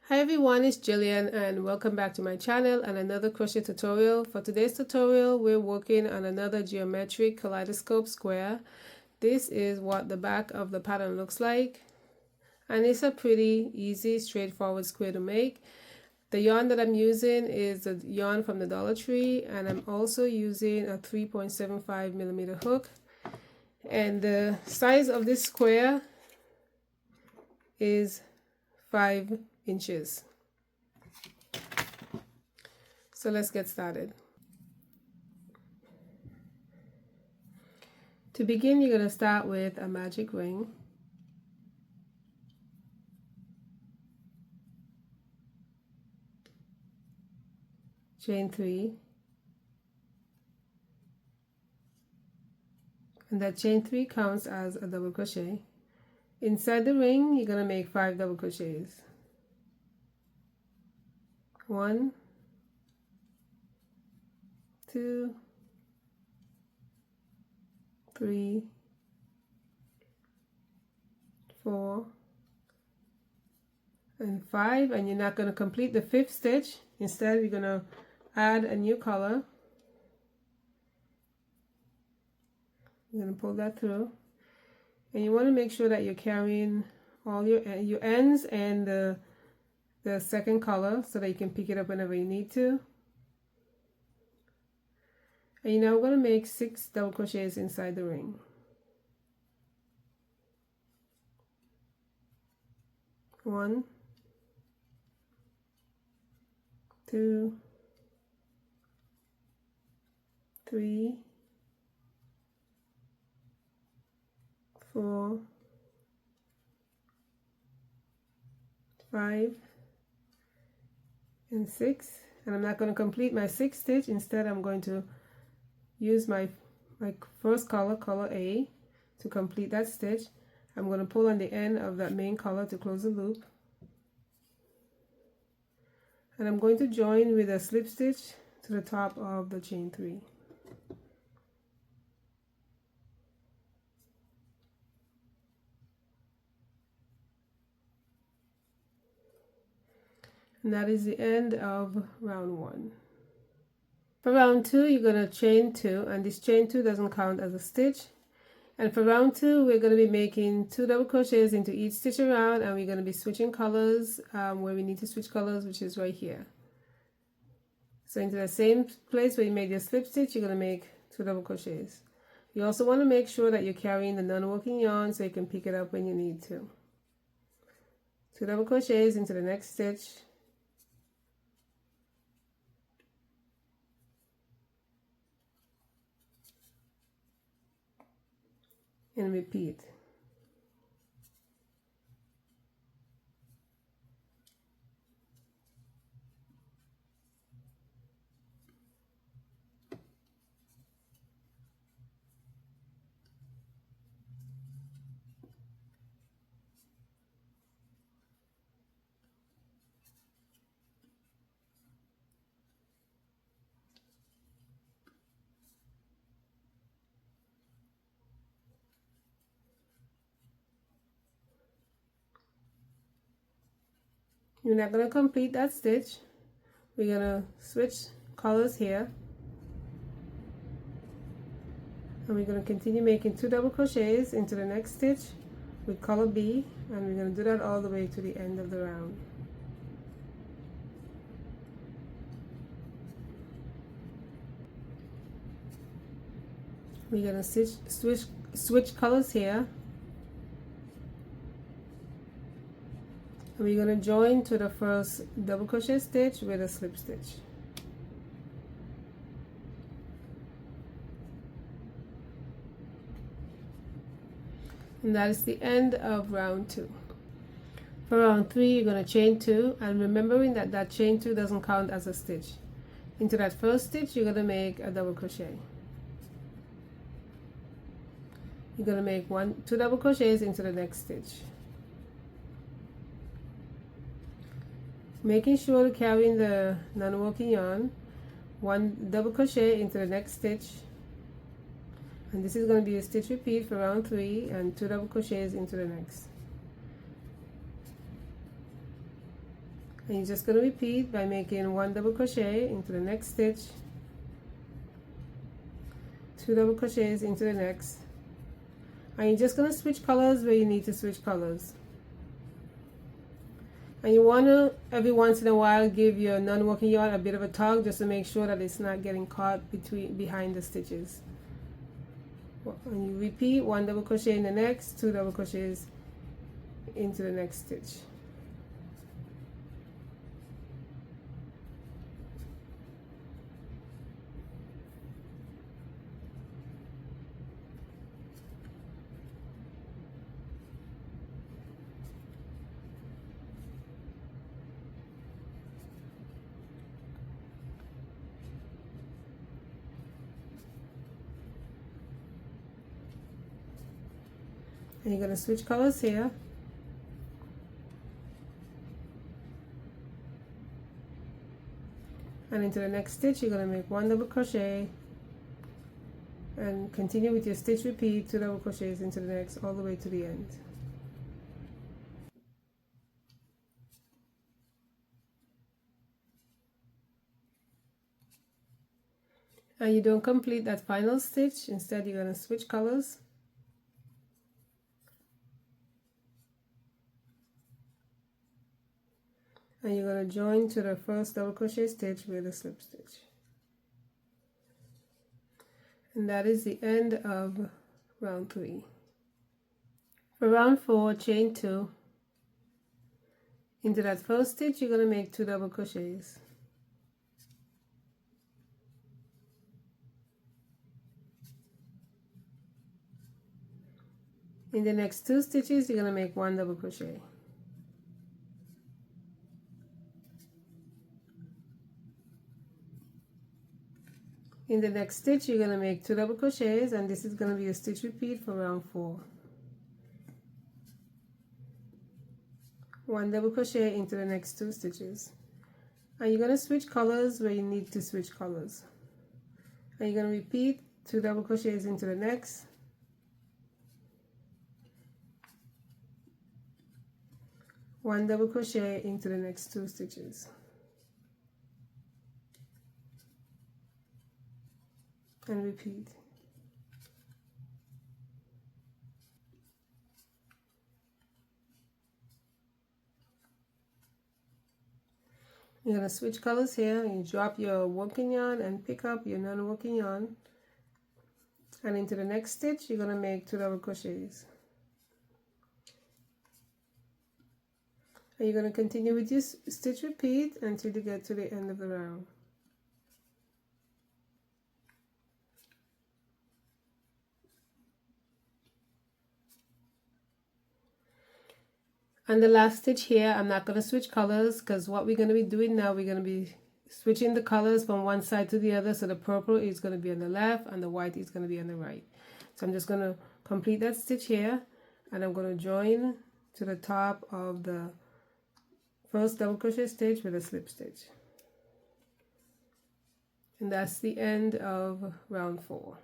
Hi everyone, it's Gillian and welcome back to my channel and another crochet tutorial. For today's tutorial, we're working on another geometric kaleidoscope square. This is what the back of the pattern looks like, and it's a pretty easy, straightforward square to make. The yarn that I'm using is the yarn from the Dollar Tree, and I'm also using a 3.75 millimeter hook. And the size of this square is 5 inches. So let's get started. To begin, you're going to start with a magic ring. Chain 3. And that chain 3 counts as a double crochet. Inside the ring, you're going to make 5 double crochets. 1, 2, 3, 4, and 5. And you're not going to complete the 5th stitch. Instead, we're going to add a new color. You're going to pull that through. And you want to make sure that you're carrying all your ends and the second color so that you can pick it up whenever you need to. And you're now going to make 6 double crochets inside the ring. 1, 2, 3, 4, 5, and 6. And I'm not going to complete my 6th stitch. Instead, I'm going to use my first color, color A, to complete that stitch. I'm going to pull on the end of that main color to close the loop. And I'm going to join with a slip stitch to the top of the chain 3. And that is the end of round 1. For round 2, you're going to chain 2, and this chain 2 doesn't count as a stitch. And for round 2, we're going to be making 2 double crochets into each stitch around, and we're going to be switching colors where we need to switch colors, which is right here. So into the same place where you made your slip stitch, you're going to make 2 double crochets. You also want to make sure that you're carrying the non-working yarn so you can pick it up when you need to. 2 double crochets into the next stitch. And repeat. You're not going to complete that stitch. We're going to switch colors here. And we're going to continue making 2 double crochets into the next stitch with color B, and we're going to do that all the way to the end of the round. We're going to switch colors here. And we're going to join to the first double crochet stitch with a slip stitch. And that is the end of round 2. For round 3, you're going to chain 2, and remembering that that chain 2 doesn't count as a stitch. Into that first stitch, you're going to make a double crochet. You're going to make 2 double crochets into the next stitch. Making sure to carry in the non-working yarn, 1 double crochet into the next stitch, and this is going to be a stitch repeat for round 3, and 2 double crochets into the next. And you're just going to repeat by making 1 double crochet into the next stitch, 2 double crochets into the next, and you're just going to switch colors where you need to switch colors. And you want to every once in a while give your non-working yarn a bit of a tug just to make sure that it's not getting caught behind the stitches. And you repeat 1 double crochet in the next, 2 double crochets into the next stitch. And you're going to switch colors here. And into the next stitch you're going to make 1 double crochet and continue with your stitch repeat, 2 double crochets into the next all the way to the end. And you don't complete that final stitch, instead you're going to switch colors. And you're going to join to the first double crochet stitch with a slip stitch. And that is the end of round 3. For round 4, chain 2. Into that first stitch you're going to make 2 double crochets. In the next 2 stitches you're going to make 1 double crochet. In the next stitch you're going to make 2 double crochets, and this is going to be a stitch repeat for round 4. 1 double crochet into the next 2 stitches, and you're going to switch colors where you need to switch colors, and you're going to repeat 2 double crochets into the next, 1 double crochet into the next 2 stitches, and repeat. You're going to switch colors here, and you drop your working yarn and pick up your non-working yarn, and into the next stitch you're going to make 2 double crochets, and you're going to continue with this stitch repeat until you get to the end of the round. And the last stitch here, I'm not going to switch colors, because what we're going to be doing now, we're going to be switching the colors from one side to the other. So the purple is going to be on the left and the white is going to be on the right. So I'm just going to complete that stitch here, and I'm going to join to the top of the first double crochet stitch with a slip stitch. And that's the end of round 4.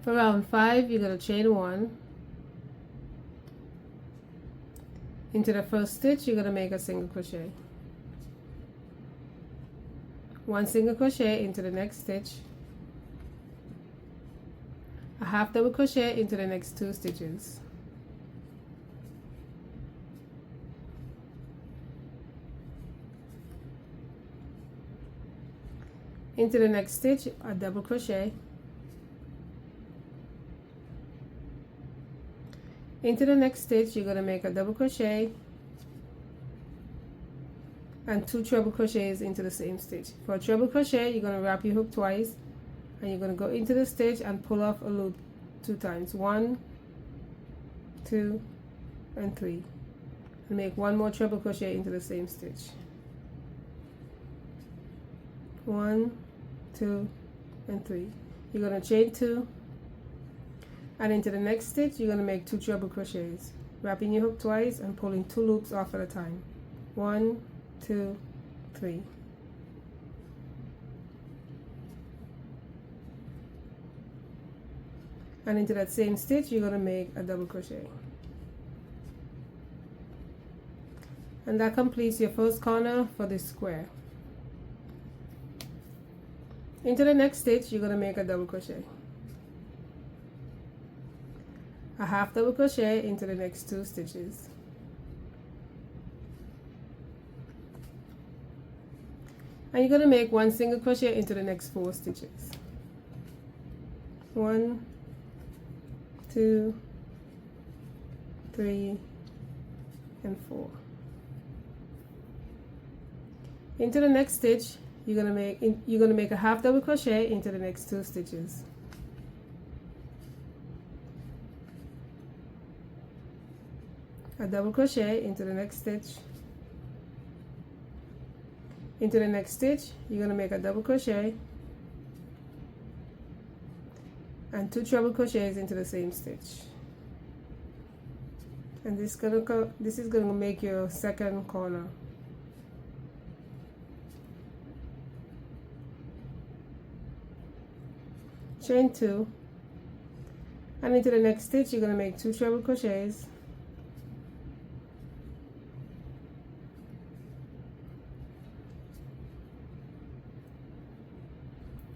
For round 5, you're going to chain 1. Into the first stitch you're going to make a single crochet, 1 single crochet into the next stitch, a half double crochet into the next 2 stitches, into the next stitch a double crochet, into the next stitch you're going to make a double crochet and 2 treble crochets into the same stitch. For a treble crochet you're going to wrap your hook twice, and you're going to go into the stitch and pull off a loop 2 times, 1, 2, and 3, and make 1 more treble crochet into the same stitch, 1, 2, and 3. You're going to chain 2, and into the next stitch you're going to make 2 treble crochets, wrapping your hook twice and pulling 2 loops off at a time, 1, 2, 3. And into that same stitch you're going to make a double crochet, And that completes your first corner for this square. Into the next stitch, you're going to make a double crochet, a half double crochet into the next 2 stitches, and you're going to make 1 single crochet into the next 4 stitches. 1, 2, 3, and 4. Into the next stitch, you're gonna make a half double crochet into the next 2 stitches. A double crochet into the next stitch. Into the next stitch, you're gonna make a double crochet and 2 treble crochets into the same stitch. And this is gonna make your second corner. Chain 2, and into the next stitch you're going to make 2 treble crochets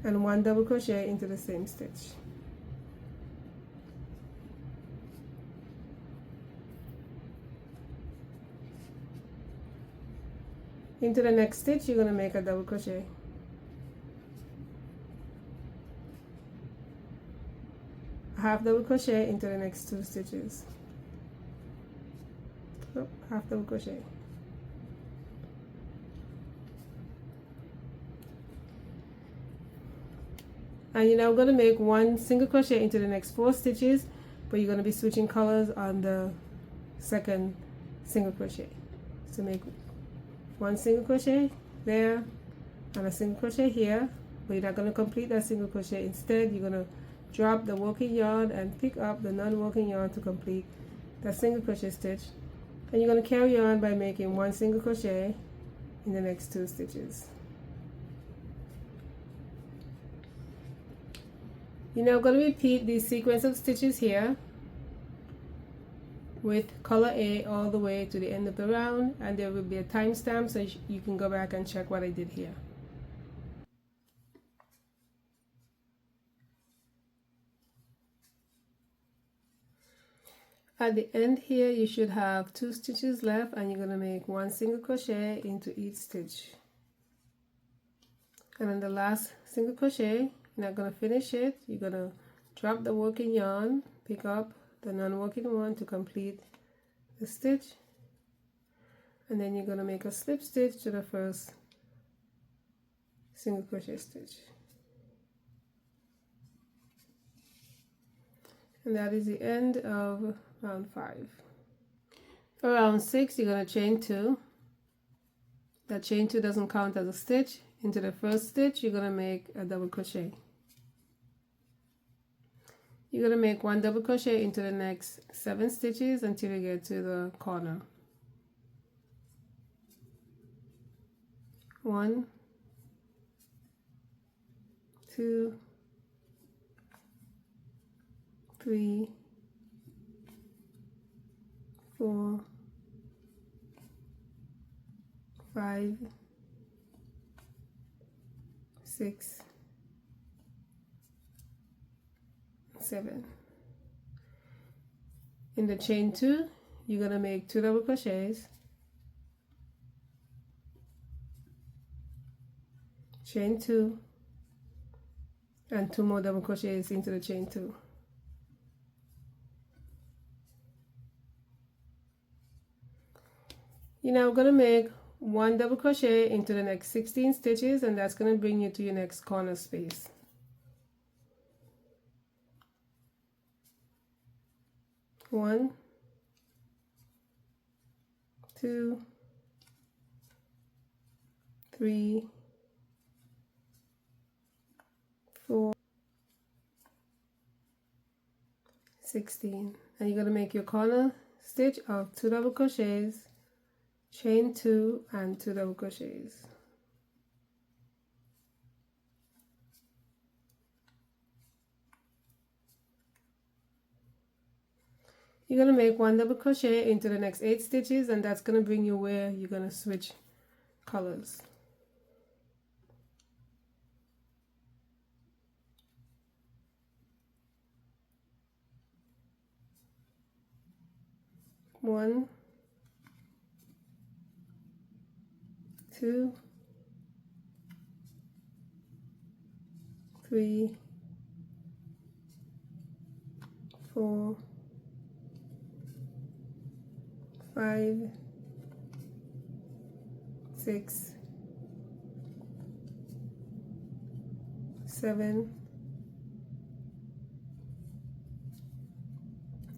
and 1 double crochet into the same stitch. Into the next stitch you're going to make a double crochet, half double crochet into the next 2 stitches, half double crochet, and you're now going to make 1 single crochet into the next 4 stitches, but you're going to be switching colors on the second single crochet. So make 1 single crochet there and a single crochet here, but you're not going to complete that single crochet. Instead, you're going to drop the working yarn and pick up the non-working yarn to complete that single crochet stitch, and you're going to carry on by making 1 single crochet in the next 2 stitches. You're now going to repeat this sequence of stitches here with color A all the way to the end of the round, and there will be a timestamp so you can go back and check what I did here. At the end here you should have 2 stitches left, and you're going to make 1 single crochet into each stitch, and on the last single crochet you're not going to finish it. You're going to drop the working yarn, pick up the non-working one to complete the stitch, and then you're going to make a slip stitch to the first single crochet stitch, and that is the end of round 5. For round 6 you're going to chain 2. That chain 2 doesn't count as a stitch. Into the first stitch you're going to make a double crochet. You're going to make 1 double crochet into the next 7 stitches until you get to the corner. 1, 2, 3, 4, 5, 6, 7. In the chain 2 you're going to make 2 double crochets, chain 2, and 2 more double crochets into the chain 2. You're now going to make 1 double crochet into the next 16 stitches, and that's going to bring you to your next corner space. 1, 2, 3, 4, 16, and you're going to make your corner stitch of 2 double crochets, chain 2, and 2 double crochets. You're going to make 1 double crochet into the next 8 stitches, and that's going to bring you where you're going to switch colors. One, 2, 3, 4, 5, 6, 7,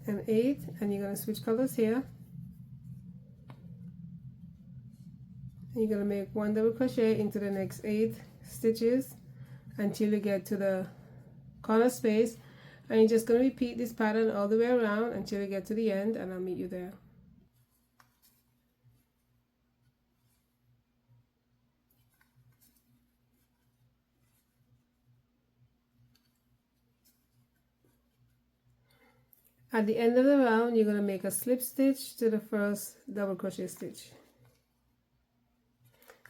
and 8, and you're going to switch colors here. And you're going to make 1 double crochet into the next 8 stitches until you get to the corner space, and you're just going to repeat this pattern all the way around until you get to the end, and I'll meet you there. At the end of the round, you're going to make a slip stitch to the first double crochet stitch,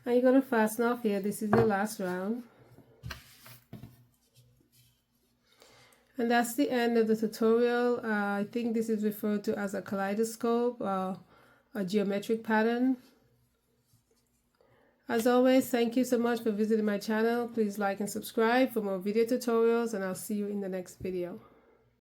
and you're going to fasten off here. This is the last round, and that's the end of the tutorial. I think this is referred to as a kaleidoscope or a geometric pattern. As always, thank you so much for visiting my channel. Please like and subscribe for more video tutorials, and I'll see you in the next video.